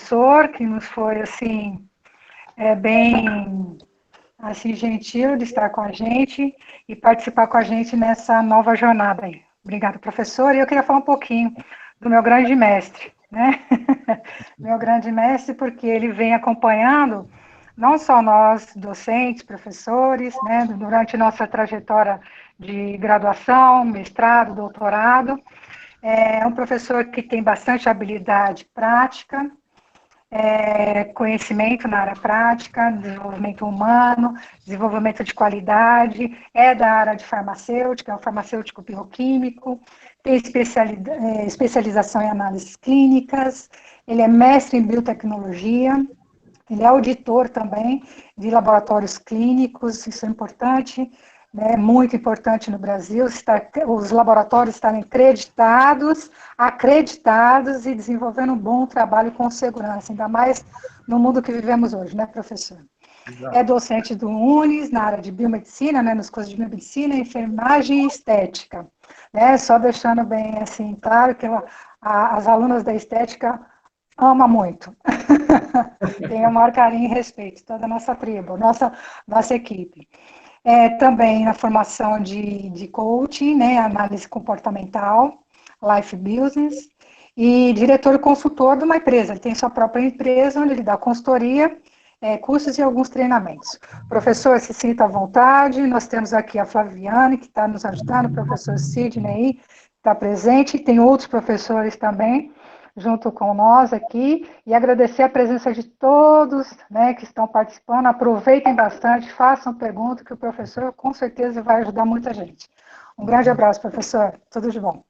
professor, que nos foi, assim, bem, assim, gentil de estar com a gente e participar com a gente nessa nova jornada aí. Obrigada, professor. E eu queria falar um pouquinho do meu grande mestre, né? Meu grande mestre, porque ele vem acompanhando não só nós, docentes, professores, né, durante nossa trajetória de graduação, mestrado, doutorado. É um professor que tem bastante habilidade prática, conhecimento na área prática, desenvolvimento humano, desenvolvimento de qualidade, é da área de farmacêutica, é um farmacêutico bioquímico, tem especialização em análises clínicas, ele é mestre em biotecnologia, ele é auditor também de laboratórios clínicos, isso é importante, né, muito importante no Brasil, os laboratórios estarem acreditados e desenvolvendo um bom trabalho com segurança, ainda mais no mundo que vivemos hoje, né, professor? Exato. É docente do UNES, na área de biomedicina, né, nos cursos de biomedicina, enfermagem e estética, né, só deixando bem, assim, claro que as alunas da estética ama muito. Tenho o maior carinho e respeito, toda a nossa tribo, nossa equipe. Também na formação de coaching, né, análise comportamental, life business, e diretor e consultor de uma empresa. Ele tem sua própria empresa, onde ele dá consultoria, cursos e alguns treinamentos. Professor, se sinta à vontade, nós temos aqui a Flaviane, que está nos ajudando, o professor Sidney está presente, tem outros professores também, junto com nós aqui, e agradecer a presença de todos, né, que estão participando. Aproveitem bastante, façam perguntas, que o professor com certeza vai ajudar muita gente. Um grande abraço, professor. Tudo de bom.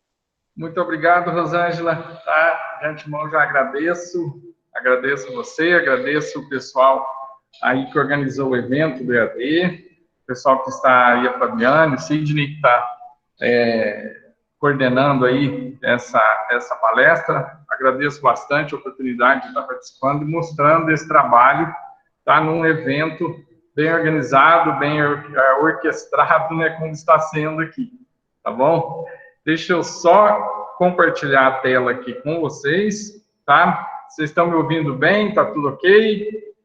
Muito obrigado, Rosângela. Tá? De antemão, já agradeço você, agradeço o pessoal aí que organizou o evento do EAD, o pessoal que está aí, a Fabiane, o Sidney, que está coordenando aí essa palestra. Agradeço bastante a oportunidade de estar participando e mostrando esse trabalho, tá, num evento bem organizado, bem orquestrado, né, como está sendo aqui, tá bom? Deixa eu só compartilhar a tela aqui com vocês, tá? Vocês estão me ouvindo bem? Tá tudo ok?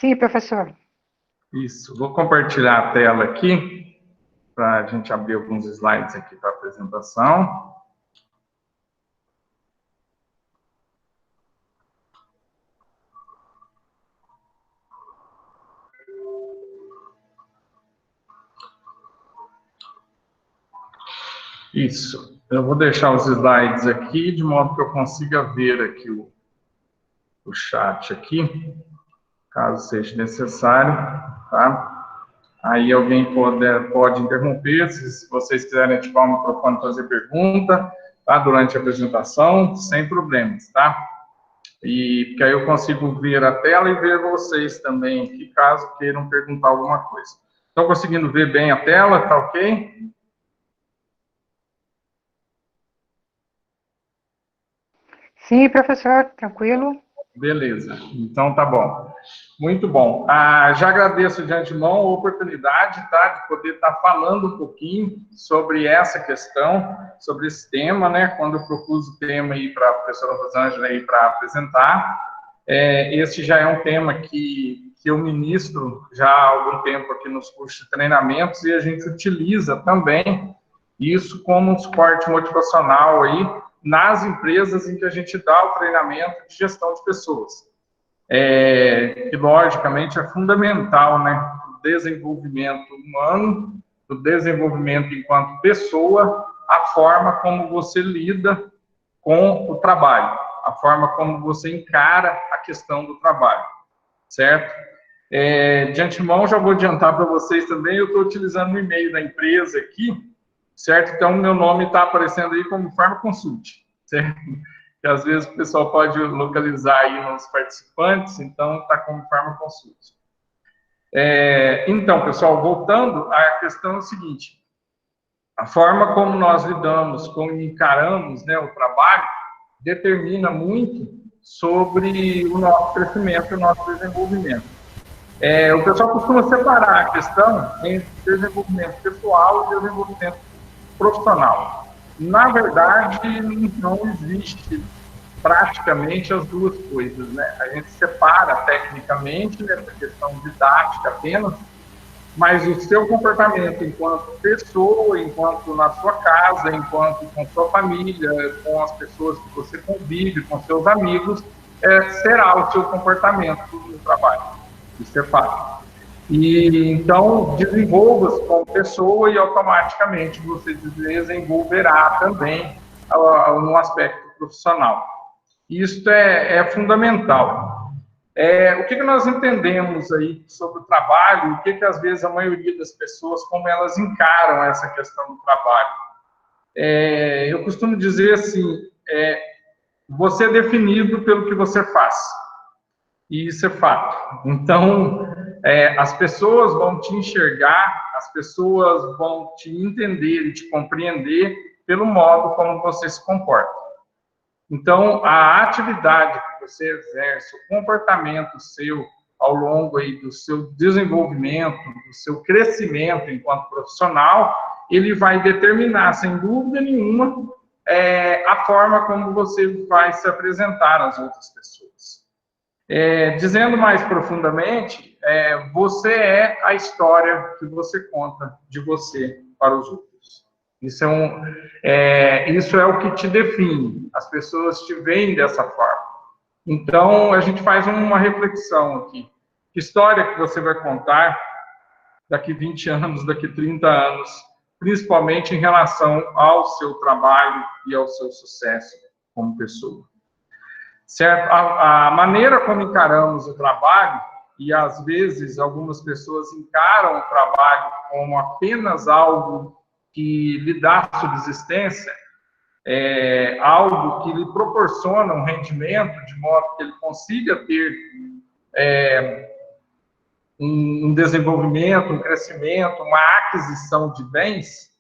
Sim, professor. Isso, vou compartilhar a tela aqui, para a gente abrir alguns slides aqui para a apresentação. Isso, eu vou deixar os slides aqui, de modo que eu consiga ver aqui o chat aqui, caso seja necessário, tá? Aí alguém pode interromper, se vocês quiserem ativar o microfone e fazer pergunta, tá? Durante a apresentação, sem problemas, tá? E porque aí eu consigo ver a tela e ver vocês também aqui, caso queiram perguntar alguma coisa. Estão conseguindo ver bem a tela, tá ok? Sim, professor, tranquilo. Beleza, então tá bom. Muito bom. Já agradeço de antemão a oportunidade, tá, de poder estar falando um pouquinho sobre essa questão, sobre esse tema, né, quando eu propus o tema aí para a professora Rosângela aí para apresentar. Esse já é um tema que eu ministro já há algum tempo aqui nos cursos de treinamentos e a gente utiliza também isso como um suporte motivacional aí nas empresas em que a gente dá o treinamento de gestão de pessoas. Que, logicamente, é fundamental, né, no desenvolvimento humano, no desenvolvimento enquanto pessoa, a forma como você lida com o trabalho, a forma como você encara a questão do trabalho, certo? De antemão, já vou adiantar para vocês também, eu estou utilizando o e-mail da empresa aqui, certo? Então, meu nome está aparecendo aí como Farmaconsult, certo? Que às vezes o pessoal pode localizar aí nos participantes, então está como Farmaconsult. Então, pessoal, voltando, a questão é o seguinte, a forma como nós lidamos, como encaramos, né, o trabalho, determina muito sobre o nosso crescimento e o nosso desenvolvimento. O pessoal costuma separar a questão entre desenvolvimento pessoal e desenvolvimento profissional. Na verdade, não existe praticamente as duas coisas, né? A gente separa tecnicamente nessa questão didática apenas, mas o seu comportamento enquanto pessoa, enquanto na sua casa, enquanto com sua família, com as pessoas que você convive, com seus amigos, será o seu comportamento no trabalho. Isso é fato. E então, desenvolva-se como pessoa e automaticamente você desenvolverá também no aspecto profissional. Isso é fundamental. O que nós entendemos aí sobre o trabalho, o que às vezes a maioria das pessoas, como elas encaram essa questão do trabalho? Eu costumo dizer assim, você é definido pelo que você faz. E isso é fato. Então, as pessoas vão te enxergar, as pessoas vão te entender e te compreender pelo modo como você se comporta. Então, a atividade que você exerce, o comportamento seu ao longo aí do seu desenvolvimento, do seu crescimento enquanto profissional, ele vai determinar, sem dúvida nenhuma, a forma como você vai se apresentar às outras pessoas. Dizendo mais profundamente, você é a história que você conta de você para os outros. Isso é o que te define. As pessoas te veem dessa forma. Então, a gente faz uma reflexão aqui. Que história que você vai contar daqui 20 anos, daqui 30 anos, principalmente em relação ao seu trabalho e ao seu sucesso como pessoa. Certo? A maneira como encaramos o trabalho, e às vezes algumas pessoas encaram o trabalho como apenas algo que lhe dá subsistência, algo que lhe proporciona um rendimento, de modo que ele consiga ter um desenvolvimento, um crescimento, uma aquisição de bens,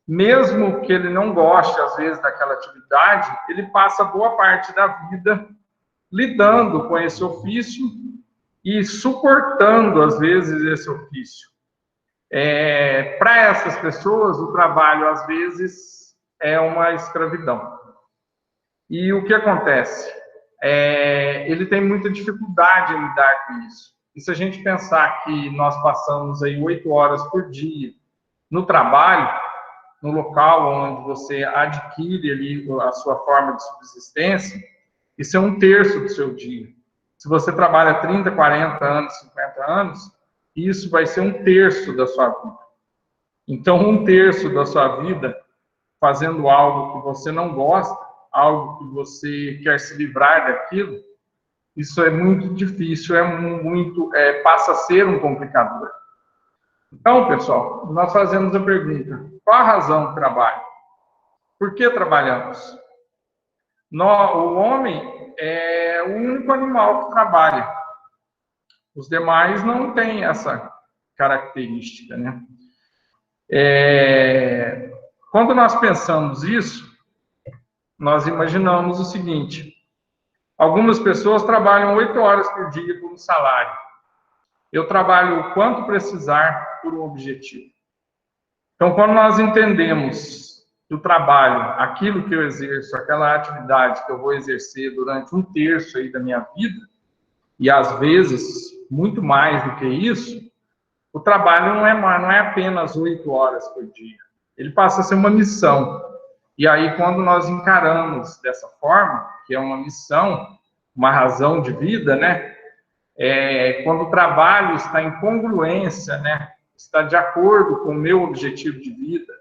mesmo que ele não goste, às vezes, daquela atividade, ele passa boa parte da vida lidando com esse ofício e suportando, às vezes, esse ofício. Para essas pessoas, o trabalho, às vezes, é uma escravidão. E o que acontece? Ele tem muita dificuldade em lidar com isso. E se a gente pensar que nós passamos aí 8 horas por dia no trabalho, no local onde você adquire ali a sua forma de subsistência, isso é 1/3 do seu dia. Se você trabalha 30, 40 anos, 50 anos, isso vai ser 1/3 da sua vida. Então, 1/3 da sua vida fazendo algo que você não gosta, algo que você quer se livrar daquilo, isso é muito difícil, passa a ser um complicador. Então, pessoal, nós fazemos a pergunta: qual a razão do trabalho? Por que trabalhamos? O homem é o único animal que trabalha. Os demais não têm essa característica, né? Quando nós pensamos isso, nós imaginamos o seguinte: algumas pessoas trabalham 8 horas por dia por um salário. Eu trabalho o quanto precisar por um objetivo. Então, quando nós entendemos do trabalho, aquilo que eu exerço, aquela atividade que eu vou exercer durante 1/3 aí da minha vida, e às vezes muito mais do que isso, o trabalho não é apenas 8 horas por dia. Ele passa a ser uma missão. E aí, quando nós encaramos dessa forma, que é uma missão, uma razão de vida, né? Quando o trabalho está em congruência, né? Está de acordo com o meu objetivo de vida,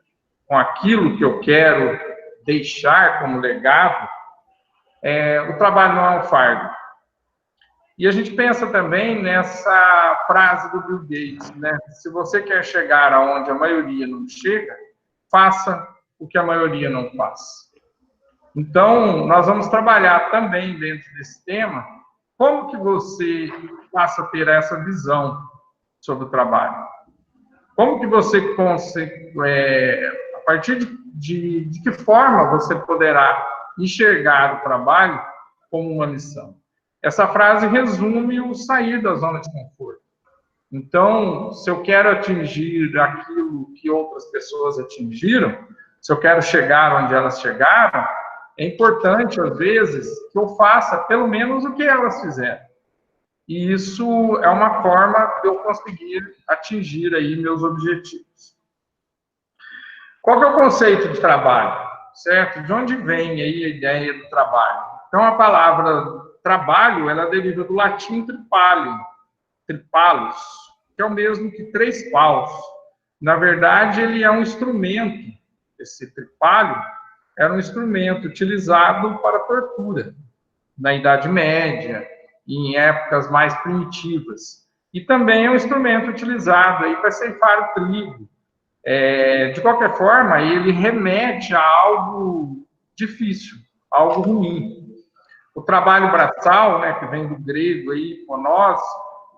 com aquilo que eu quero deixar como legado, o trabalho não é um fardo. E a gente pensa também nessa frase do Bill Gates, né? Se você quer chegar aonde a maioria não chega, faça o que a maioria não faz. Então, nós vamos trabalhar também dentro desse tema, como que você passa a ter essa visão sobre o trabalho. Como que você consegue, a partir de que forma você poderá enxergar o trabalho como uma missão? Essa frase resume o sair da zona de conforto. Então, se eu quero atingir aquilo que outras pessoas atingiram, se eu quero chegar onde elas chegaram, é importante, às vezes, que eu faça pelo menos o que elas fizeram. E isso é uma forma de eu conseguir atingir aí meus objetivos. Qual que é o conceito de trabalho? Certo? De onde vem aí a ideia do trabalho? Então, a palavra trabalho, ela deriva do latim tripalium, tripalos, que é o mesmo que três paus. Na verdade, ele é um instrumento, esse tripalho era um instrumento utilizado para tortura, na Idade Média, e em épocas mais primitivas. E também é um instrumento utilizado aí para ceifar o trigo. De qualquer forma, ele remete a algo difícil, algo ruim. O trabalho braçal, né, que vem do grego aí, ponós,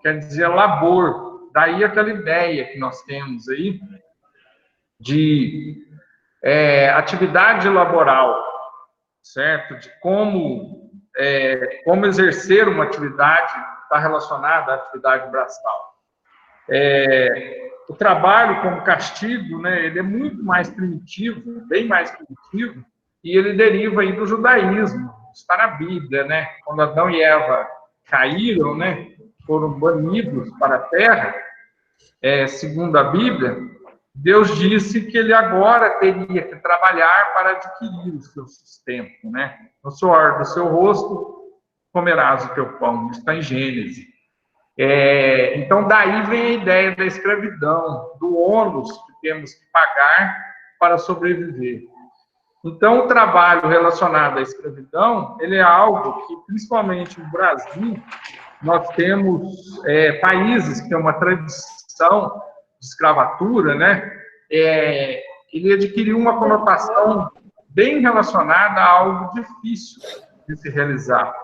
quer dizer labor. Daí aquela ideia que nós temos aí de atividade laboral, certo? De como exercer uma atividade está relacionada à atividade braçal. O trabalho como castigo, né, ele é muito mais primitivo, bem mais primitivo, e ele deriva aí do judaísmo, está na Bíblia, né? Quando Adão e Eva caíram, né, foram banidos para a terra, segundo a Bíblia, Deus disse que ele agora teria que trabalhar para adquirir o seu sustento, né? No suor do seu rosto comerás o teu pão, está em Gênesis. Então, daí vem a ideia da escravidão, do ônus que temos que pagar para sobreviver. Então, o trabalho relacionado à escravidão, ele é algo que, principalmente no Brasil, nós temos países que têm uma tradição de escravatura, né? Ele adquiriu uma conotação bem relacionada a algo difícil de se realizar.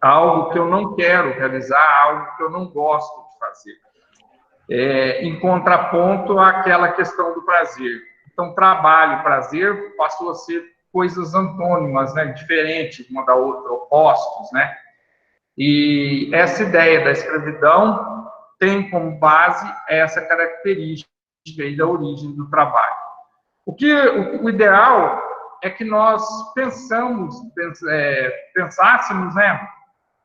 Algo que eu não quero realizar, algo que eu não gosto de fazer. Em contraponto àquela questão do prazer. Então, trabalho e prazer passou a ser coisas antônimas, né? Diferentes uma da outra, opostos, né? E essa ideia da escravidão tem como base essa característica aí da origem do trabalho. O ideal é que nós pensássemos, né,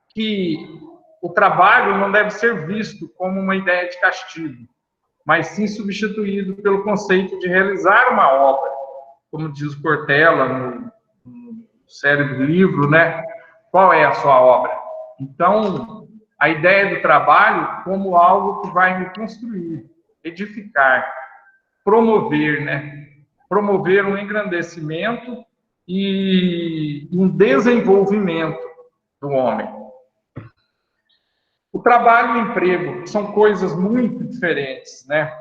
que o trabalho não deve ser visto como uma ideia de castigo, mas sim substituído pelo conceito de realizar uma obra, como diz Cortella no célebre livro, né? Qual é a sua obra? Então, a ideia do trabalho como algo que vai me construir, edificar, promover, né? Promover um engrandecimento e um desenvolvimento do homem. O trabalho e o emprego são coisas muito diferentes, né?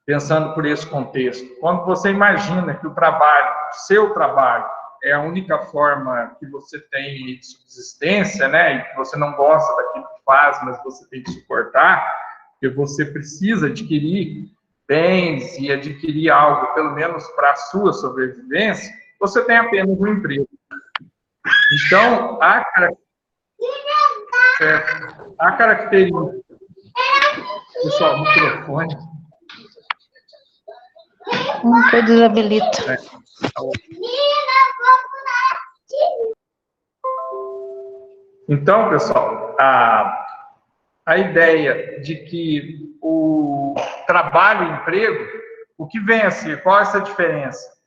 Pensando por esse contexto. Quando você imagina que o trabalho, seu trabalho, é a única forma que você tem de subsistência, né? E que você não gosta daquilo que faz, mas você tem que suportar, porque você precisa adquirir bens e adquirir algo, pelo menos para a sua sobrevivência, você tem apenas um emprego. Então, a característica... Pessoal, microfone. Que eu desabilito. Então, pessoal, a ideia de que o trabalho e o emprego, o que vem a ser? Qual é essa diferença?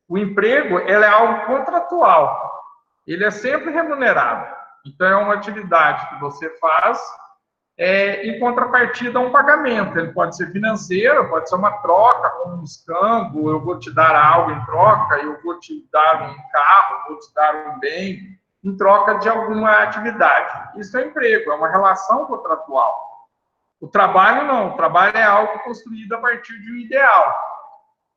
O emprego, ele é algo contratual. Ele é sempre remunerado. Então, é uma atividade que você faz em contrapartida a um pagamento. Ele pode ser financeiro, pode ser uma troca, como um escambo, eu vou te dar algo em troca, eu vou te dar um carro, vou te dar um bem, em troca de alguma atividade. Isso é emprego, é uma relação contratual. O trabalho não, o trabalho é algo construído a partir de um ideal.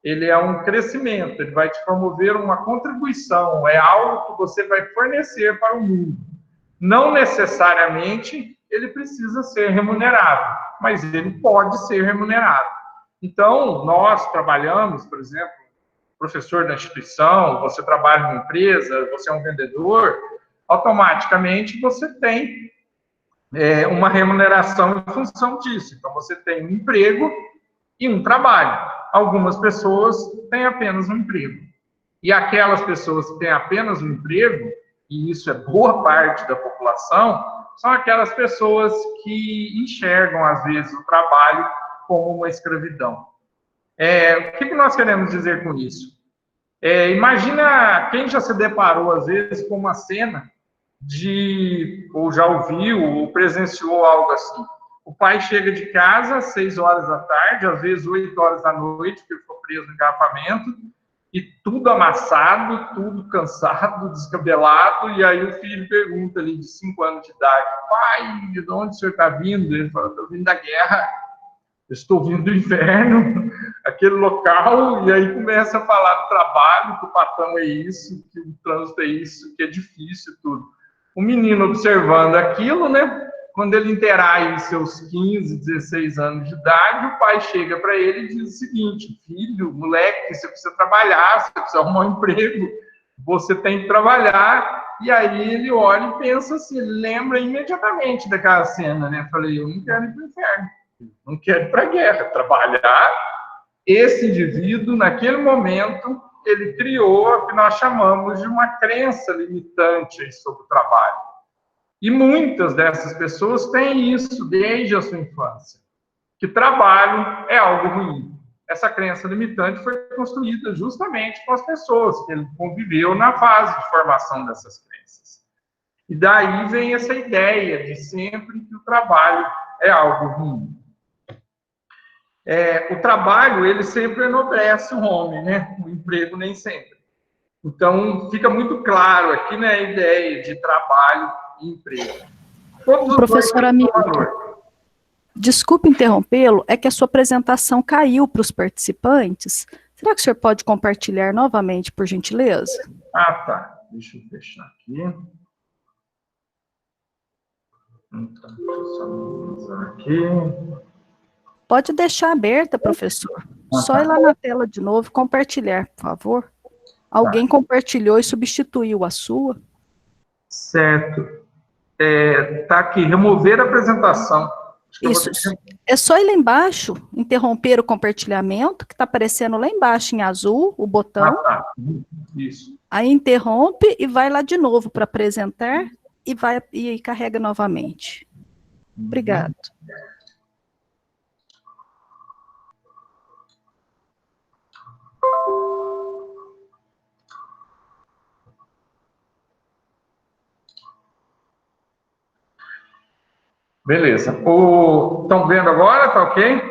Ele é um crescimento, ele vai te promover uma contribuição, é algo que você vai fornecer para o mundo. Não necessariamente ele precisa ser remunerado, mas ele pode ser remunerado. Então, nós trabalhamos, por exemplo, professor da instituição, você trabalha numa empresa, você é um vendedor, automaticamente você tem uma remuneração em função disso. Então, você tem um emprego e um trabalho. algumas pessoas têm apenas um emprego. E aquelas pessoas que têm apenas um emprego, e isso é boa parte da população, são aquelas pessoas que enxergam, às vezes, o trabalho como uma escravidão. O que nós queremos dizer com isso? Imagina quem já se deparou, às vezes, com uma cena ou já ouviu, ou presenciou algo assim. O pai chega de casa às 6 horas da tarde, às vezes 8 horas da noite, porque ficou preso no engarrafamento, e tudo amassado, tudo cansado, descabelado, e aí o filho pergunta ali de 5 anos de idade: pai, de onde o senhor está vindo? Ele fala: estou vindo da guerra, eu estou vindo do inferno, aquele local, e aí começa a falar do trabalho, que o patrão é isso, que o trânsito é isso, que é difícil, tudo. O menino observando aquilo, né? Quando ele interar seus 15, 16 anos de idade, o pai chega para ele e diz o seguinte: filho, moleque, você precisa trabalhar, você precisa arrumar um emprego, você tem que trabalhar. E aí ele olha e pensa assim, ele lembra imediatamente daquela cena, né? Falei: eu não quero ir para o inferno, não quero ir para a guerra, trabalhar. Esse indivíduo, naquele momento, ele criou o que nós chamamos de uma crença limitante sobre o trabalho. E muitas dessas pessoas têm isso desde a sua infância, que trabalho é algo ruim. Essa crença limitante foi construída justamente com as pessoas que ele conviveu na fase de formação dessas crenças. E daí vem essa ideia de sempre que o trabalho é algo ruim. O trabalho, ele sempre enobrece o homem, né? O emprego nem sempre. Então, fica muito claro aqui, né, a ideia de trabalho e emprego. Professor Hamilton, desculpe interrompê-lo, é que a sua apresentação caiu para os participantes. Será que o senhor pode compartilhar novamente, por gentileza? Tá. Deixa eu fechar aqui. Então, deixa eu só minimizar aqui. Pode deixar aberta, professor. Só ir lá na tela de novo e compartilhar, por favor. Alguém compartilhou e substituiu a sua? Certo. Tá aqui, remover a apresentação. Isso. É só ir lá embaixo, interromper o compartilhamento, que está aparecendo lá embaixo em azul, o botão. Tá. Isso. Aí interrompe e vai lá de novo para apresentar e carrega novamente. Obrigado. Beleza. Estão vendo agora? Tá ok?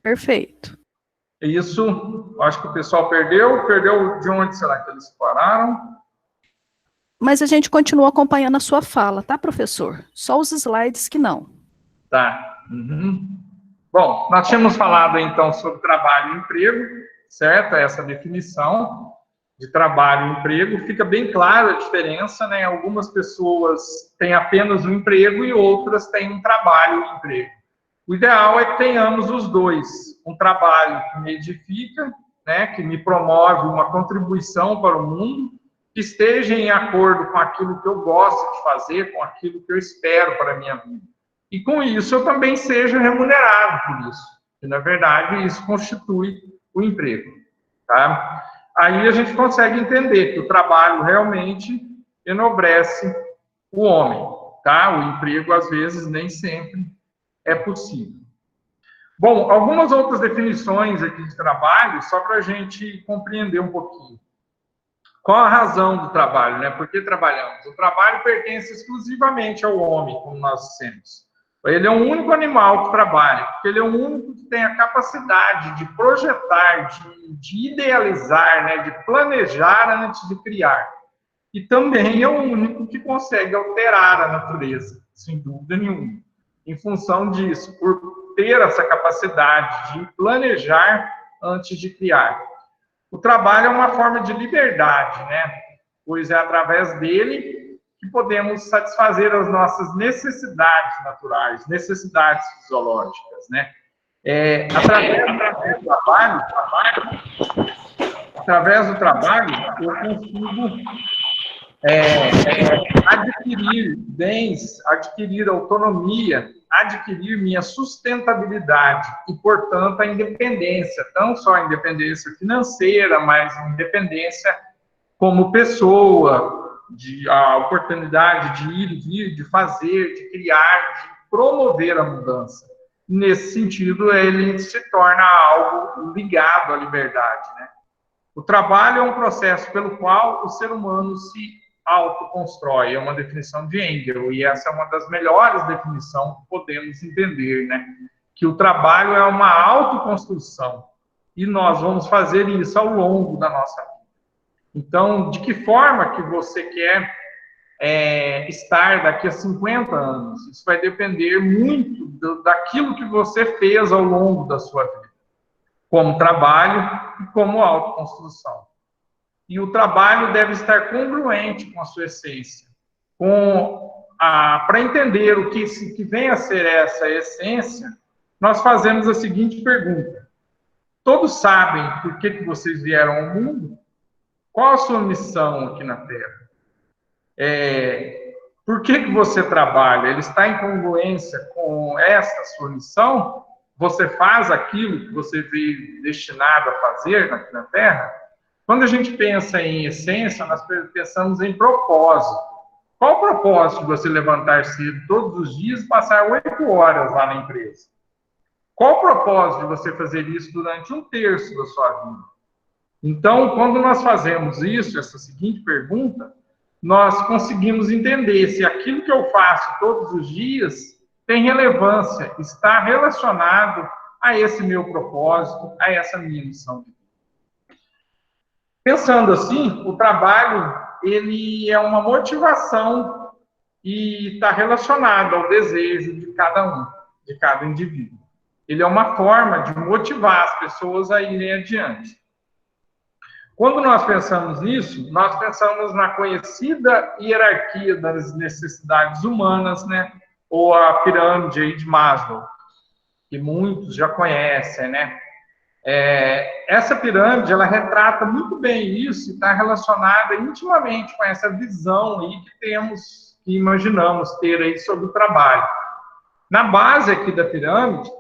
Perfeito. Isso, acho que o pessoal perdeu de onde será que eles pararam? Mas a gente continua acompanhando a sua fala, tá, professor? Só os slides que não. Tá. Bom, nós tínhamos falado, então, sobre trabalho e emprego, certo? Essa definição de trabalho e emprego. Fica bem clara a diferença, né? Algumas pessoas têm apenas um emprego e outras têm um trabalho e emprego. O ideal é que tenhamos os dois. Um trabalho que me edifica, né? Que me promove uma contribuição para o mundo, que esteja em acordo com aquilo que eu gosto de fazer, com aquilo que eu espero para a minha vida. E com isso eu também seja remunerado por isso. E, na verdade, isso constitui o emprego. Tá? Aí a gente consegue entender que o trabalho realmente enobrece o homem. Tá? O emprego, às vezes, nem sempre é possível. Bom, algumas outras definições aqui de trabalho, só para a gente compreender um pouquinho. Qual a razão do trabalho, né? Por que trabalhamos? O trabalho pertence exclusivamente ao homem, como nós dissemos. Ele é o único animal que trabalha, porque ele é o único que tem a capacidade de projetar, de idealizar, né? De planejar antes de criar. E também é o único que consegue alterar a natureza, sem dúvida nenhuma. Em função disso, por ter essa capacidade de planejar antes de criar. O trabalho é uma forma de liberdade, né? Pois é através dele que podemos satisfazer as nossas necessidades naturais, necessidades fisiológicas, né? Através do trabalho, eu consigo adquirir bens, adquirir autonomia, adquirir minha sustentabilidade e, portanto, a independência, não só a independência financeira, mas a independência como pessoa, a oportunidade de ir e vir, de fazer, de criar, de promover a mudança. Nesse sentido, ele se torna algo ligado à liberdade, né? O trabalho é um processo pelo qual o ser humano se autoconstrói, é uma definição de Engels, e essa é uma das melhores definições que podemos entender, né? Que o trabalho é uma autoconstrução, e nós vamos fazer isso ao longo da nossa vida. Então, de que forma que você quer estar daqui a 50 anos? Isso vai depender muito daquilo que você fez ao longo da sua vida, como trabalho e como autoconstrução. E o trabalho deve estar congruente com a sua essência, para entender o que vem a ser essa essência. Nós fazemos a seguinte pergunta: todos sabem por que vocês vieram ao mundo? Qual a sua missão aqui na Terra? Por que você trabalha? Ele está em congruência com essa sua missão? Você faz aquilo que você veio destinado a fazer aqui na Terra? Quando a gente pensa em essência, nós pensamos em propósito. Qual o propósito de você levantar cedo todos os dias e passar 8 horas lá na empresa? Qual o propósito de você fazer isso durante 1/3 da sua vida? Então, quando nós fazemos isso, essa seguinte pergunta, nós conseguimos entender se aquilo que eu faço todos os dias tem relevância, está relacionado a esse meu propósito, a essa minha missão de vida. Pensando assim, o trabalho, ele é uma motivação e está relacionado ao desejo de cada um, de cada indivíduo. Ele é uma forma de motivar as pessoas a irem adiante. Quando nós pensamos nisso, nós pensamos na conhecida hierarquia das necessidades humanas, né? Ou a pirâmide aí de Maslow, que muitos já conhecem, né? Essa pirâmide, ela retrata muito bem isso e está relacionada intimamente com essa visão aí que imaginamos ter aí sobre o trabalho. Na base aqui da pirâmide,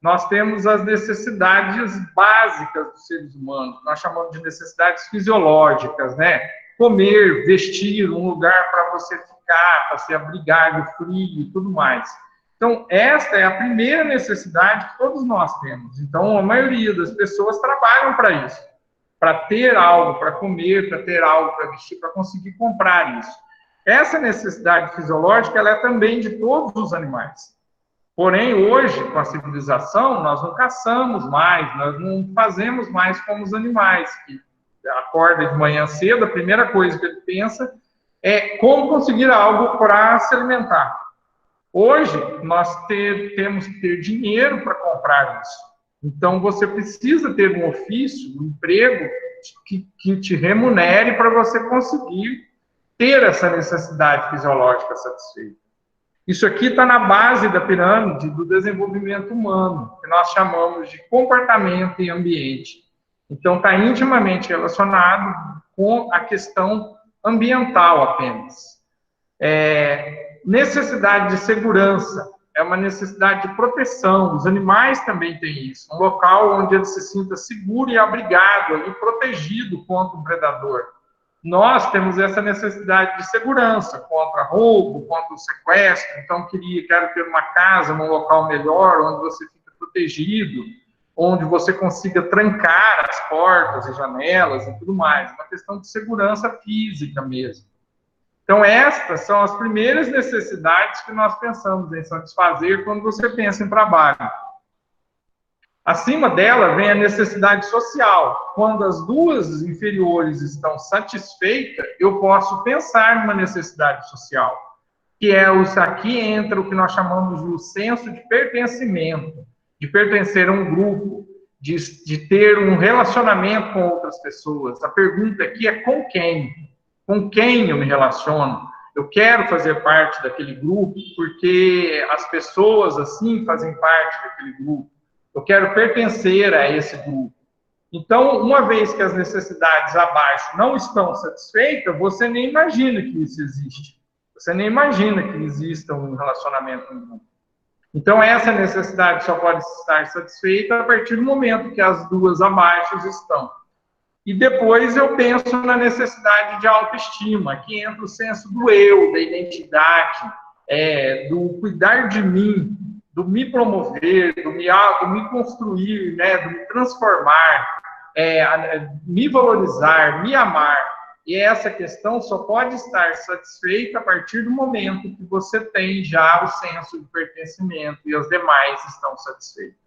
nós temos as necessidades básicas dos seres humanos, nós chamamos de necessidades fisiológicas, né? Comer, vestir, um lugar para você ficar, para se abrigar do frio e tudo mais. Então, esta é a primeira necessidade que todos nós temos. Então, a maioria das pessoas trabalham para isso, para ter algo para comer, para ter algo para vestir, para conseguir comprar isso. Essa necessidade fisiológica, ela é também de todos os animais. Porém, hoje, com a civilização, nós não caçamos mais, nós não fazemos mais como os animais, que acorda de manhã cedo, a primeira coisa que ele pensa é como conseguir algo para se alimentar. Hoje, nós temos que ter dinheiro para comprar isso. Então, você precisa ter um ofício, um emprego que te remunere para você conseguir ter essa necessidade fisiológica satisfeita. Isso aqui está na base da pirâmide do desenvolvimento humano, que nós chamamos de comportamento e ambiente. Então, está intimamente relacionado com a questão ambiental apenas. Necessidade de segurança é uma necessidade de proteção. Os animais também têm isso. Um local onde ele se sinta seguro e abrigado, e protegido contra o predador. Nós temos essa necessidade de segurança contra roubo, contra o sequestro. Então, quero ter uma casa, num local melhor, onde você fica protegido, onde você consiga trancar as portas e janelas e tudo mais. Uma questão de segurança física mesmo. Então, estas são as primeiras necessidades que nós pensamos em satisfazer quando você pensa em trabalho. Acima dela vem a necessidade social. Quando as duas inferiores estão satisfeitas, eu posso pensar numa necessidade social, que aqui entra o que nós chamamos de senso de pertencimento, de pertencer a um grupo, de ter um relacionamento com outras pessoas. A pergunta aqui é com quem? Com quem eu me relaciono? Eu quero fazer parte daquele grupo porque as pessoas assim fazem parte daquele grupo. Eu quero pertencer a esse grupo. Então, uma vez que as necessidades abaixo não estão satisfeitas, você nem imagina que isso existe. Você nem imagina que exista um relacionamento em grupo. Então, essa necessidade só pode estar satisfeita a partir do momento que as duas abaixo estão. E depois eu penso na necessidade de autoestima, que entra o senso do eu, da identidade, do cuidar de mim, do me promover, do me construir, né, do me transformar, me valorizar, me amar. E essa questão só pode estar satisfeita a partir do momento que você tem já o senso de pertencimento e as demais estão satisfeitas.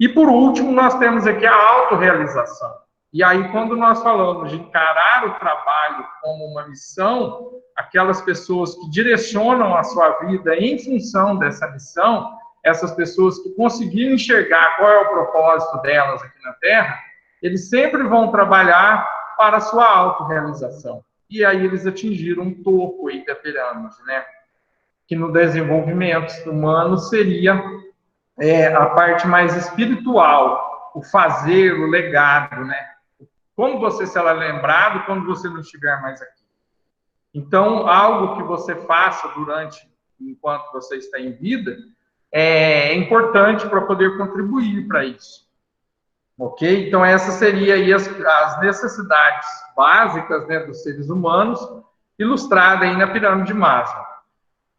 E por último, nós temos aqui a autorrealização. E aí, quando nós falamos de encarar o trabalho como uma missão, aquelas pessoas que direcionam a sua vida em função dessa missão, essas pessoas que conseguiram enxergar qual é o propósito delas aqui na Terra, eles sempre vão trabalhar para a sua autorrealização. E aí eles atingiram um topo aí da pirâmide, né? Que no desenvolvimento humano seria a parte mais espiritual, o fazer, o legado, né? Como você será lembrado quando você não estiver mais aqui. Então, algo que você faça enquanto você está em vida, é importante para poder contribuir para isso. Ok? Então, essas seriam aí as necessidades básicas, né, dos seres humanos, ilustrada aí na pirâmide de Maslow.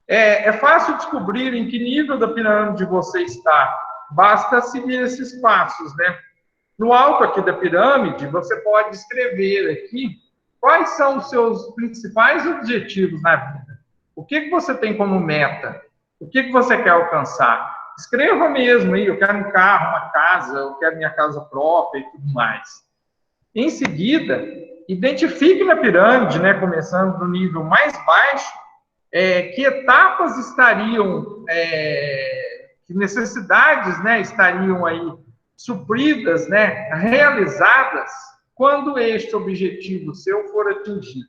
É fácil descobrir em que nível da pirâmide você está. Basta seguir esses passos, né? No alto aqui da pirâmide, você pode escrever aqui quais são os seus principais objetivos na vida. O que você tem como meta? O que você quer alcançar? Escreva mesmo aí, eu quero um carro, uma casa, eu quero minha casa própria e tudo mais. Em seguida, identifique na pirâmide, né, começando do nível mais baixo, que etapas estariam, que necessidades, né, estariam aí supridas, né, realizadas, quando este objetivo seu for atingido.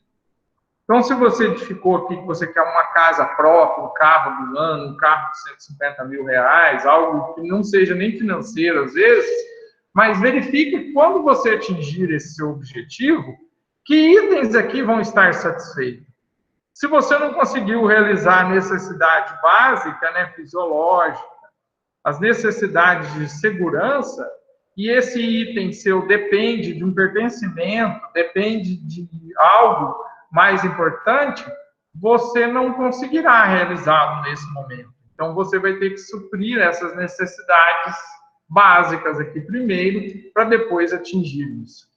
Então, se você identificou aqui que você quer uma casa própria, um carro do ano, um carro de 150 mil reais, algo que não seja nem financeiro às vezes, mas verifique que quando você atingir esse seu objetivo, que itens aqui vão estar satisfeitos. Se você não conseguiu realizar a necessidade básica, né, fisiológica, as necessidades de segurança, e esse item seu depende de um pertencimento, depende de algo mais importante, você não conseguirá realizá-lo nesse momento. Então, você vai ter que suprir essas necessidades básicas aqui primeiro, para depois atingir isso.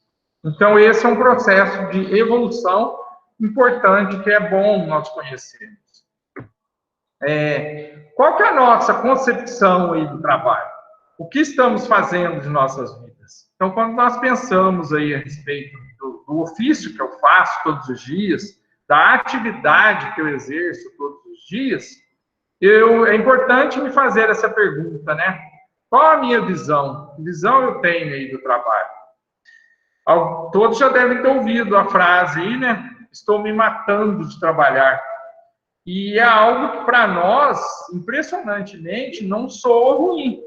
Então, esse é um processo de evolução importante, que é bom nós conhecermos. Qual que é a nossa concepção aí do trabalho? O que estamos fazendo de nossas vidas? Então, quando nós pensamos aí a respeito do ofício que eu faço todos os dias, da atividade que eu exerço todos os dias, é importante me fazer essa pergunta, né? Qual a minha visão? Que visão eu tenho aí do trabalho? Todos já devem ter ouvido a frase aí, né? Estou me matando de trabalhar. E é algo que, para nós, impressionantemente, não soa ruim.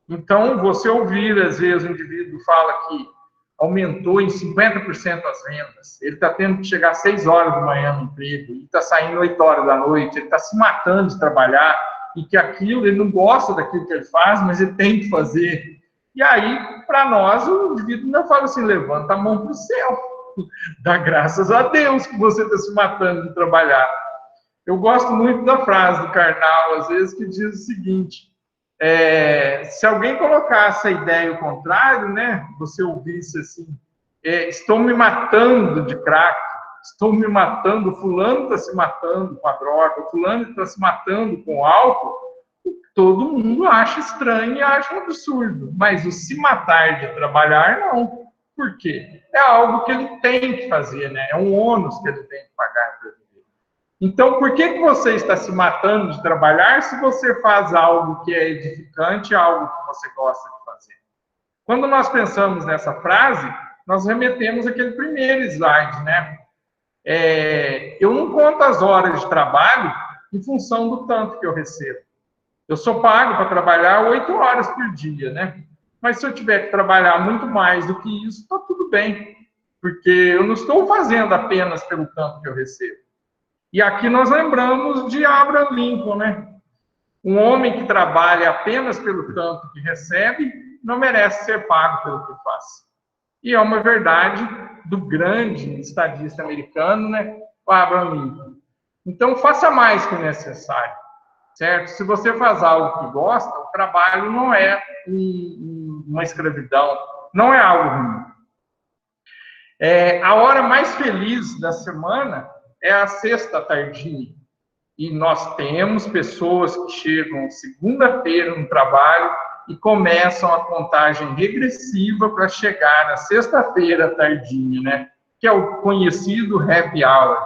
Então, você ouvir, às vezes, o indivíduo fala que aumentou em 50% as vendas, ele está tendo que chegar às 6 horas da manhã no emprego, e está saindo 8 horas da noite, ele está se matando de trabalhar, e que aquilo, ele não gosta daquilo que ele faz, mas ele tem que fazer. E aí, para nós, o indivíduo ainda fala assim, levanta a mão para o céu, dá graças a Deus que você está se matando de trabalhar. Eu gosto muito da frase do Karnal, às vezes, que diz o seguinte, se alguém colocasse a ideia ao contrário, né, você ouvisse assim, estou me matando de crack, estou me matando, fulano está se matando com a droga, fulano está se matando com o álcool, todo mundo acha estranho e acha um absurdo, mas o se matar de trabalhar, não. Por quê? É algo que ele tem que fazer, né? É um ônus que ele tem que pagar para viver. Então, por que você está se matando de trabalhar se você faz algo que é edificante, algo que você gosta de fazer? Quando nós pensamos nessa frase, nós remetemos àquele primeiro slide, né? Eu não conto as horas de trabalho em função do tanto que eu recebo. Eu sou pago para trabalhar 8 horas por dia, né? Mas se eu tiver que trabalhar muito mais do que isso, está tudo bem. Porque eu não estou fazendo apenas pelo tanto que eu recebo. E aqui nós lembramos de Abraham Lincoln, né? Um homem que trabalha apenas pelo tanto que recebe não merece ser pago pelo que faz. E é uma verdade do grande estadista americano, né, o Abraham Lincoln. Então, faça mais que o necessário, certo? Se você faz algo que gosta, o trabalho não é uma escravidão, não é algo ruim. A hora mais feliz da semana é a sexta tardinha. E nós temos pessoas que chegam segunda-feira no trabalho e começam a contagem regressiva para chegar na sexta-feira tardinha, né? Que é o conhecido happy hour.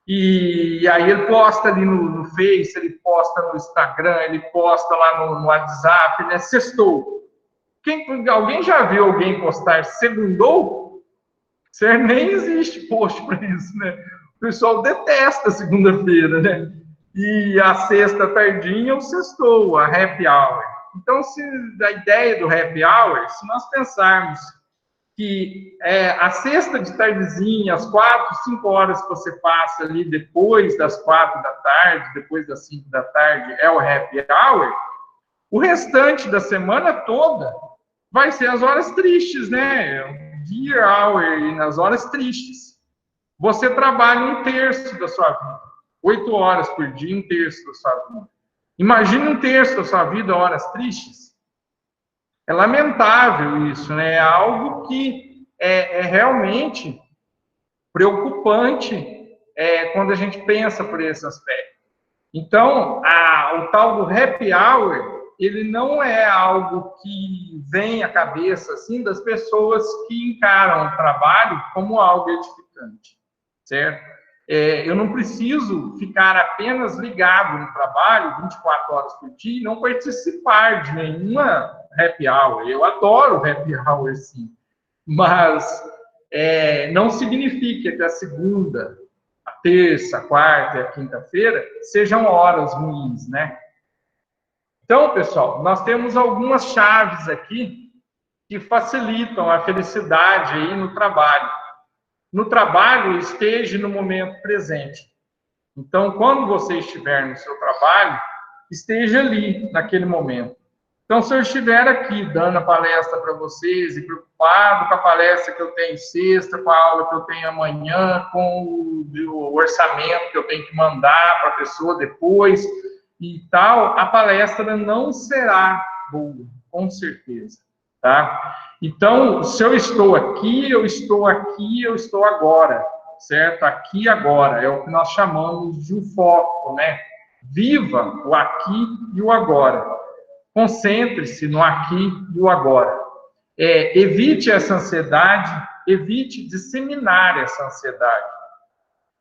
E aí ele posta ali no Face, ele posta no Instagram, ele posta lá no WhatsApp, né? Sextou. Alguém já viu alguém postar segundou? Nem existe post para isso, né? O pessoal detesta segunda-feira, né? E a sexta tardinha é o sextou, a happy hour. Então, a ideia do happy hour, se nós pensarmos que a sexta de tardezinha, às 4, 5 horas que você passa ali depois das 4 da tarde, depois das 5 da tarde, é o happy hour, o restante da semana toda vai ser as horas tristes, né? Dear hour, e nas horas tristes. Você trabalha 1/3 da sua vida. 8 horas por dia, 1/3 da sua vida. Imagine 1/3 da sua vida horas tristes. É lamentável isso, né? É algo que é realmente preocupante quando a gente pensa por esse aspecto. Então, o tal do happy hour, ele não é algo que vem à cabeça assim das pessoas que encaram o trabalho como algo edificante, certo? Eu não preciso ficar apenas ligado no trabalho 24 horas por dia e não participar de nenhuma happy hour. Eu adoro happy hour, sim, mas não significa que a segunda, a terça, a quarta e a quinta-feira sejam horas ruins, né? Então, pessoal, nós temos algumas chaves aqui que facilitam a felicidade aí no trabalho. No trabalho, esteja no momento presente. Então, quando você estiver no seu trabalho, esteja ali, naquele momento. Então, se eu estiver aqui dando a palestra para vocês e preocupado com a palestra que eu tenho sexta, com a aula que eu tenho amanhã, com o orçamento que eu tenho que mandar para a pessoa depois e tal, a palestra não será boa, com certeza, tá? Então, se eu estou aqui, eu estou aqui, eu estou agora, certo? Aqui e agora, é o que nós chamamos de um foco, né? Viva o aqui e o agora. Concentre-se no aqui e o agora. Evite essa ansiedade, evite disseminar essa ansiedade.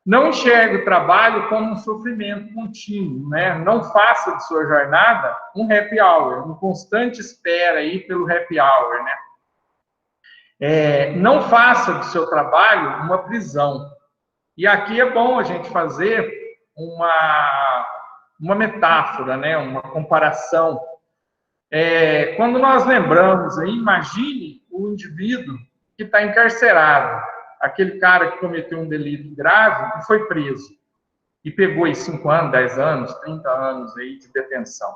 Não enxergue o trabalho como um sofrimento contínuo, né? Não faça de sua jornada um happy hour, uma constante espera aí pelo happy hour, né? Não faça do seu trabalho uma prisão. E aqui é bom a gente fazer uma metáfora, né? Uma comparação. Quando nós lembramos, imagine o indivíduo que está encarcerado, aquele cara que cometeu um delito grave e foi preso, e pegou aí 5 anos, 10 anos, 30 anos aí de detenção.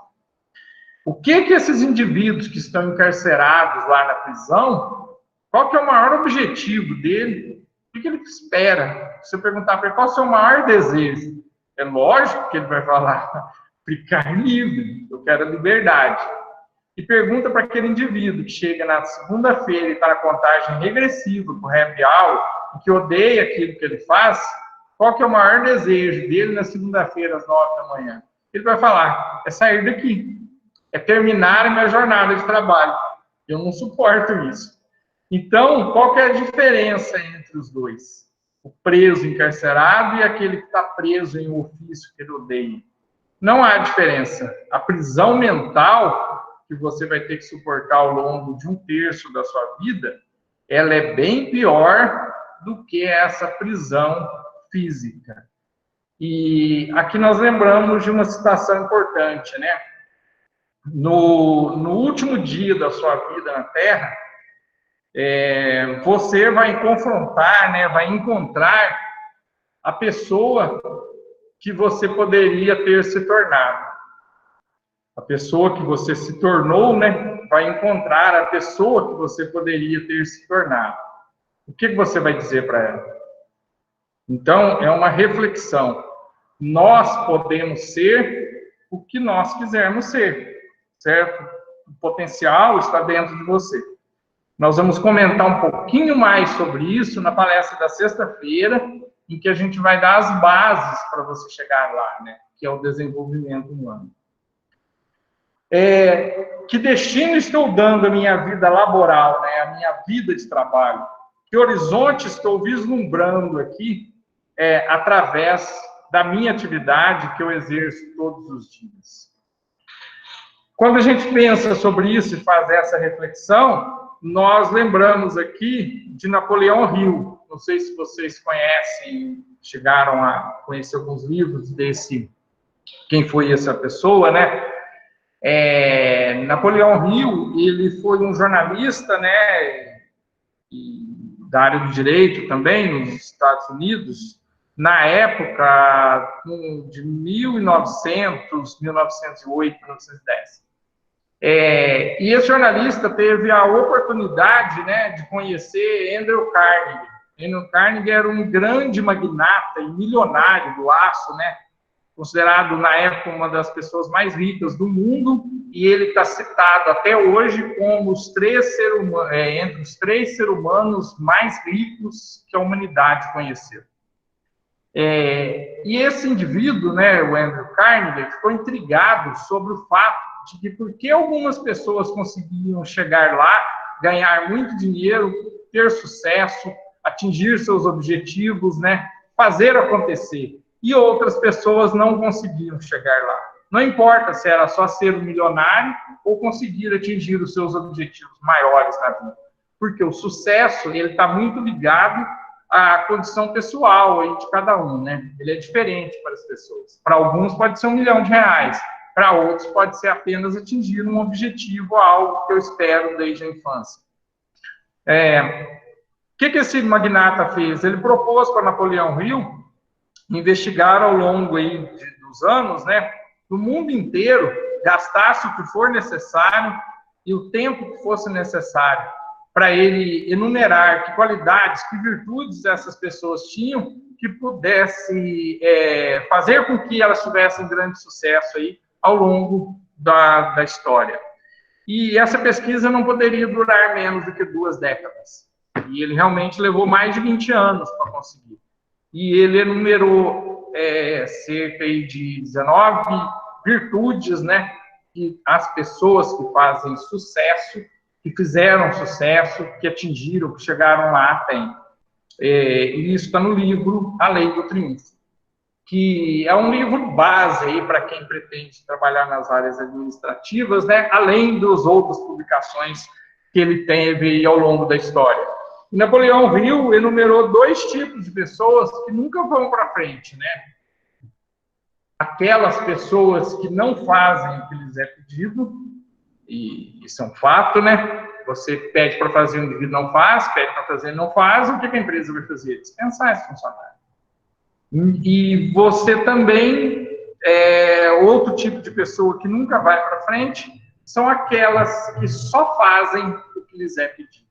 O que esses indivíduos que estão encarcerados lá na prisão, qual que é o maior objetivo dele? O que ele espera? Se eu perguntar para ele qual é o seu maior desejo, é lógico que ele vai falar, ficar livre, eu quero a liberdade. E pergunta para aquele indivíduo que chega na segunda-feira e está na contagem regressiva para o happy hour, e que odeia aquilo que ele faz, qual que é o maior desejo dele na segunda-feira, às 9 da manhã? Ele vai falar, é sair daqui, é terminar a minha jornada de trabalho. Eu não suporto isso. Então, qual que é a diferença entre os dois? O preso encarcerado e aquele que está preso em um ofício que ele odeia. Não há diferença. A prisão mental que você vai ter que suportar ao longo de 1/3 da sua vida, ela é bem pior do que essa prisão física. E aqui nós lembramos de uma citação importante, né? No último dia da sua vida na Terra, você vai confrontar, né? Vai encontrar a pessoa que você poderia ter se tornado. A pessoa que você se tornou, né, vai encontrar a pessoa que você poderia ter se tornado. O que você vai dizer para ela? Então, é uma reflexão. Nós podemos ser o que nós quisermos ser, certo? O potencial está dentro de você. Nós vamos comentar um pouquinho mais sobre isso na palestra da sexta-feira, em que a gente vai dar as bases para você chegar lá, né? Que é o desenvolvimento humano. Que destino estou dando à minha vida laboral, né? À minha vida de trabalho? Que horizonte estou vislumbrando aqui através da minha atividade que eu exerço todos os dias? Quando a gente pensa sobre isso e faz essa reflexão, nós lembramos aqui de Napoleão Hill. Não sei se vocês conhecem, chegaram a conhecer alguns livros desse, quem foi essa pessoa, né? Napoleão Hill, ele foi um jornalista, né, da área do direito também, nos Estados Unidos, na época de 1900, 1908, 1910. E esse jornalista teve a oportunidade, né, de conhecer Andrew Carnegie. Andrew Carnegie era um grande magnata e milionário do aço, né, considerado na época uma das pessoas mais ricas do mundo, e ele está citado até hoje como entre os 3 seres humanos mais ricos que a humanidade conheceu. E esse indivíduo, né, o Andrew Carnegie, ficou intrigado sobre o fato de que por que algumas pessoas conseguiam chegar lá, ganhar muito dinheiro, ter sucesso, atingir seus objetivos, né, fazer acontecer, e outras pessoas não conseguiam chegar lá. Não importa se era só ser um milionário ou conseguir atingir os seus objetivos maiores na vida, porque o sucesso ele está muito ligado à condição pessoal aí de cada um, né? Ele é diferente para as pessoas. Para alguns pode ser R$1 milhão, para outros pode ser apenas atingir um objetivo, algo que eu espero desde a infância. O que esse magnata fez? Ele propôs para Napoleão Hill investigar ao longo aí dos anos, né, no mundo inteiro, gastasse o que for necessário e o tempo que fosse necessário para ele enumerar que qualidades, que virtudes essas pessoas tinham que pudesse fazer com que elas tivessem grande sucesso aí ao longo da história. E essa pesquisa não poderia durar menos do que 2 décadas. E ele realmente levou mais de 20 anos para conseguir. E ele enumerou cerca de 19 virtudes, né, que as pessoas que fazem sucesso, que fizeram sucesso, que atingiram, que chegaram lá têm. E isso está no livro A Lei do Triunfo, que é um livro base aí para quem pretende trabalhar nas áreas administrativas, né, além das outras publicações que ele teve ao longo da história. Napoleão Hill enumerou 2 tipos de pessoas que nunca vão para frente, né? Aquelas pessoas que não fazem o que lhes é pedido, e isso é um fato, né? Você pede para fazer, o indivíduo não faz, pede para fazer, não faz, o que a empresa vai fazer? Dispensar esse funcionário. E você também, outro tipo de pessoa que nunca vai para frente, são aquelas que só fazem o que lhes é pedido.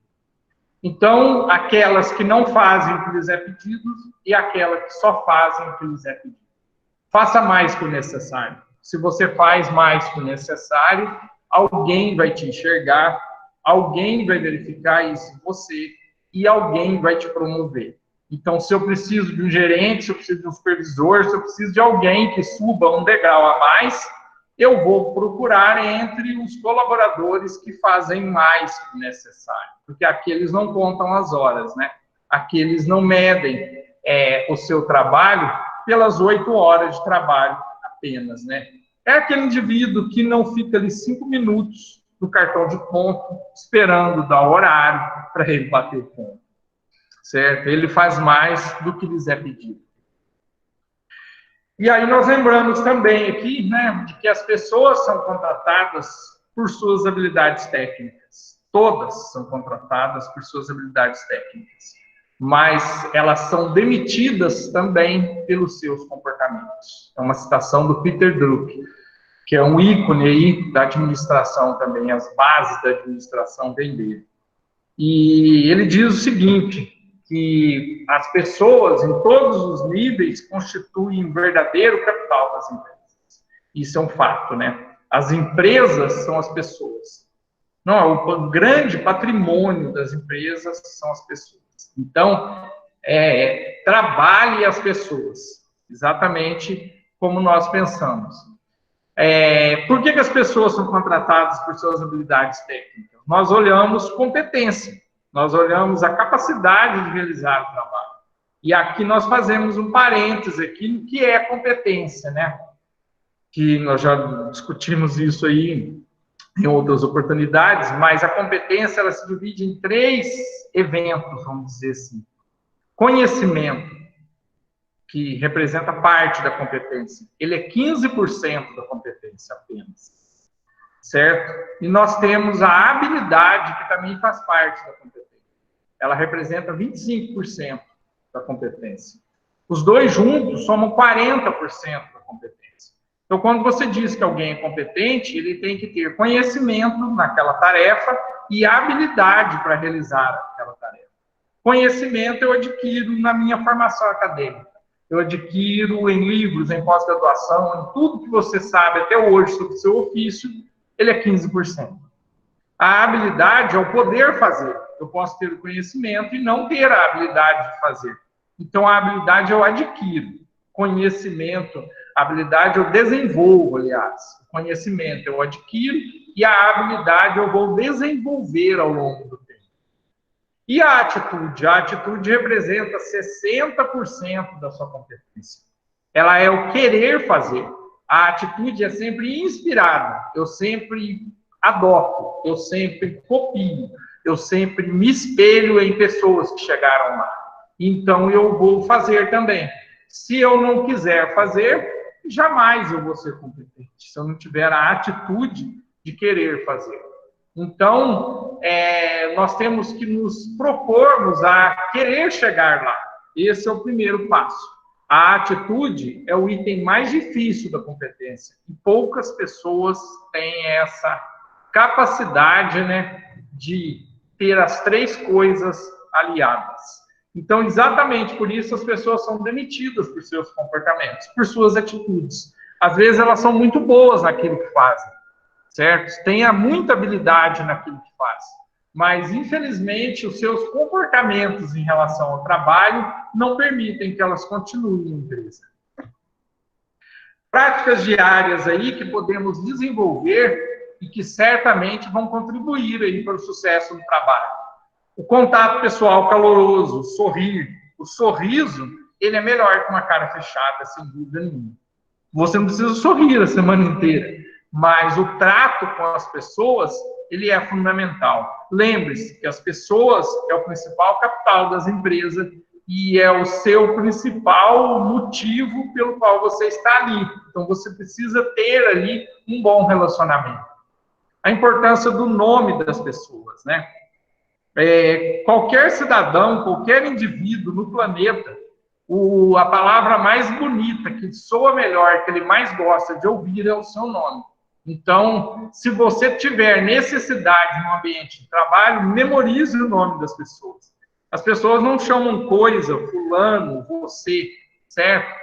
Então, aquelas que não fazem o que lhes é pedido e aquelas que só fazem o que lhes é pedido. Faça mais que o necessário. Se você faz mais que o necessário, alguém vai te enxergar, alguém vai verificar isso em você e alguém vai te promover. Então, se eu preciso de um gerente, se eu preciso de um supervisor, se eu preciso de alguém que suba um degrau a mais, eu vou procurar entre os colaboradores que fazem mais que o necessário, porque aqueles não contam as horas, né? Aqueles não medem o seu trabalho pelas 8 horas de trabalho apenas, né? É aquele indivíduo que não fica ali 5 minutos no cartão de ponto esperando dar o horário para ele bater o ponto, certo? Ele faz mais do que lhes é pedido. E aí nós lembramos também aqui, né, de que as pessoas são contratadas por suas habilidades técnicas. Todas são contratadas por suas habilidades técnicas. Mas elas são demitidas também pelos seus comportamentos. É uma citação do Peter Drucker. que é um ícone aí da administração também, as bases da administração vêm dele. E ele diz o seguinte, que as pessoas em todos os níveis constituem um verdadeiro capital das empresas. Isso é um fato, né? As empresas são as pessoas. Não, o grande patrimônio das empresas são as pessoas. Então, trabalhe as pessoas, exatamente como nós pensamos. Por que as pessoas são contratadas por suas habilidades técnicas? Nós olhamos competência, nós olhamos a capacidade de realizar o trabalho. E aqui nós fazemos um parêntese aqui, que é a competência, né? Que nós já discutimos isso aí em outras oportunidades, mas a competência ela se divide em 3 eventos, vamos dizer assim. Conhecimento, que representa parte da competência, ele é 15% da competência apenas, certo? E nós temos a habilidade, que também faz parte da competência. Ela representa 25% da competência. Os dois juntos somam 40% da competência. Então, quando você diz que alguém é competente, ele tem que ter conhecimento naquela tarefa e habilidade para realizar aquela tarefa. Conhecimento eu adquiro na minha formação acadêmica. Eu adquiro em livros, em pós-graduação, em tudo que você sabe até hoje sobre o seu ofício, ele é 15%. A habilidade é o poder fazer. Eu posso ter o conhecimento e não ter a habilidade de fazer. Então, a habilidade eu adquiro. Conhecimento, habilidade eu desenvolvo, aliás. O conhecimento eu adquiro e a habilidade eu vou desenvolver ao longo do tempo. E a atitude? A atitude representa 60% da sua competência. Ela é o querer fazer. A atitude é sempre inspirada. Eu sempre adoto, eu sempre copio, eu sempre me espelho em pessoas que chegaram lá. Então, eu vou fazer também. Se eu não quiser fazer, jamais eu vou ser competente, se eu não tiver a atitude de querer fazer. Então, nós temos que nos propormos a querer chegar lá. Esse é o primeiro passo. A atitude é o item mais difícil da competência. E poucas pessoas têm essa capacidade, né, de ter as 3 coisas aliadas. Então, exatamente por isso as pessoas são demitidas por seus comportamentos, por suas atitudes. Às vezes elas são muito boas naquilo que fazem, certo? Têm muita habilidade naquilo que fazem, mas infelizmente os seus comportamentos em relação ao trabalho não permitem que elas continuem na empresa. Práticas diárias aí que podemos desenvolver e que certamente vão contribuir aí para o sucesso do trabalho. O contato pessoal caloroso, sorrir. O sorriso, ele é melhor que uma cara fechada, sem dúvida nenhuma. Você não precisa sorrir a semana inteira, mas o trato com as pessoas, ele é fundamental. Lembre-se que as pessoas é o principal capital das empresas e é o seu principal motivo pelo qual você está ali. Então, você precisa ter ali um bom relacionamento. A importância do nome das pessoas, né? Qualquer cidadão, qualquer indivíduo no planeta, a palavra mais bonita, que soa melhor, que ele mais gosta de ouvir, é o seu nome. Então, se você tiver necessidade no ambiente de trabalho, memorize o nome das pessoas. As pessoas não chamam coisa, fulano, você, certo?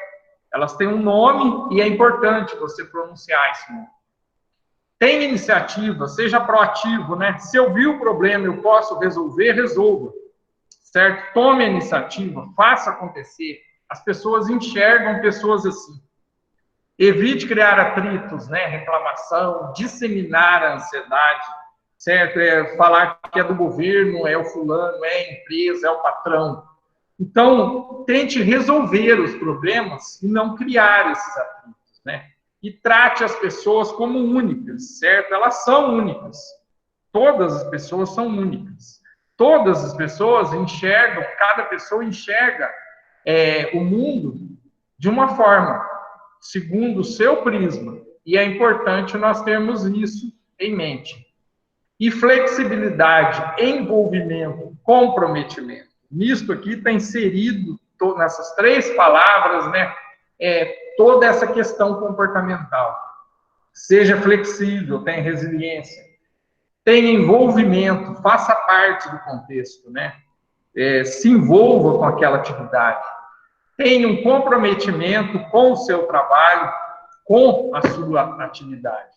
Elas têm um nome e é importante você pronunciar esse nome. Tenha iniciativa, seja proativo, né? Se eu vi o problema, eu posso resolver, resolva, certo? Tome a iniciativa, faça acontecer. As pessoas enxergam pessoas assim. Evite criar atritos, né? Reclamação, disseminar a ansiedade, certo? Falar que é do governo, é o fulano, é a empresa, é o patrão. Então, tente resolver os problemas e não criar esses atritos, né? E trate as pessoas como únicas, certo? Elas são únicas. Todas as pessoas são únicas. Todas as pessoas enxergam, cada pessoa enxerga o mundo de uma forma, segundo o seu prisma. E é importante nós termos isso em mente. E flexibilidade, envolvimento, comprometimento. Nisto aqui está inserido, nessas 3 palavras, né? Toda essa questão comportamental. seja flexível, tenha resiliência, tenha envolvimento, faça parte do contexto, né? Se envolva com aquela atividade, tenha um comprometimento com o seu trabalho, com a sua atividade.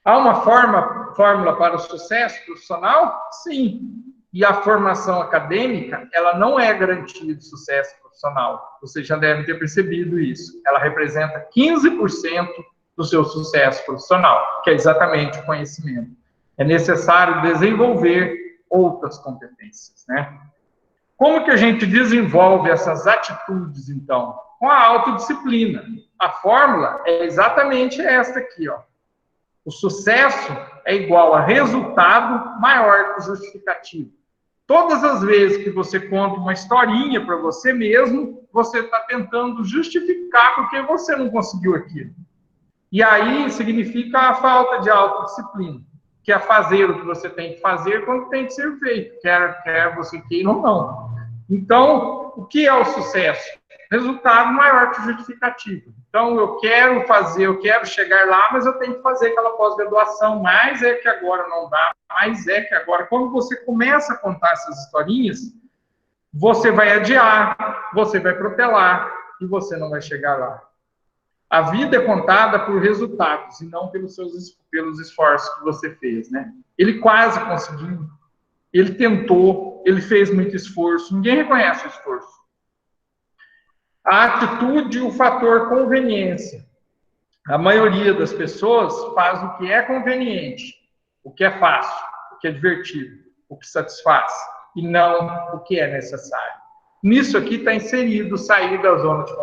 Há uma fórmula para o sucesso profissional? Sim. E a formação acadêmica, ela não é garantia de sucesso profissional. Vocês já devem ter percebido isso. Ela representa 15% do seu sucesso profissional, que é exatamente o conhecimento. É necessário desenvolver outras competências, né? Como que a gente desenvolve essas atitudes, então? Com a autodisciplina. A fórmula é exatamente esta aqui, ó. O sucesso é igual a resultado maior que o justificativo. Todas as vezes que você conta uma historinha para você mesmo, você está tentando justificar porque você não conseguiu aquilo. E aí significa a falta de autodisciplina, que é fazer o que você tem que fazer quando tem que ser feito, quer você queira ou não. Então, o que é o sucesso? Resultado maior que o justificativo. Então, eu quero chegar lá, mas eu tenho que fazer aquela pós-graduação, mas é que agora não dá, mas é que agora... Quando você começa a contar essas historinhas, você vai adiar, você vai protelar, e você não vai chegar lá. A vida é contada por resultados, e não pelos esforços que você fez, né? Ele quase conseguiu, ele tentou, ele fez muito esforço, ninguém reconhece o esforço. A atitude e o fator conveniência. A maioria das pessoas faz o que é conveniente, o que é fácil, o que é divertido, o que satisfaz, e não o que é necessário. Nisso aqui está inserido sair da zona de conforto.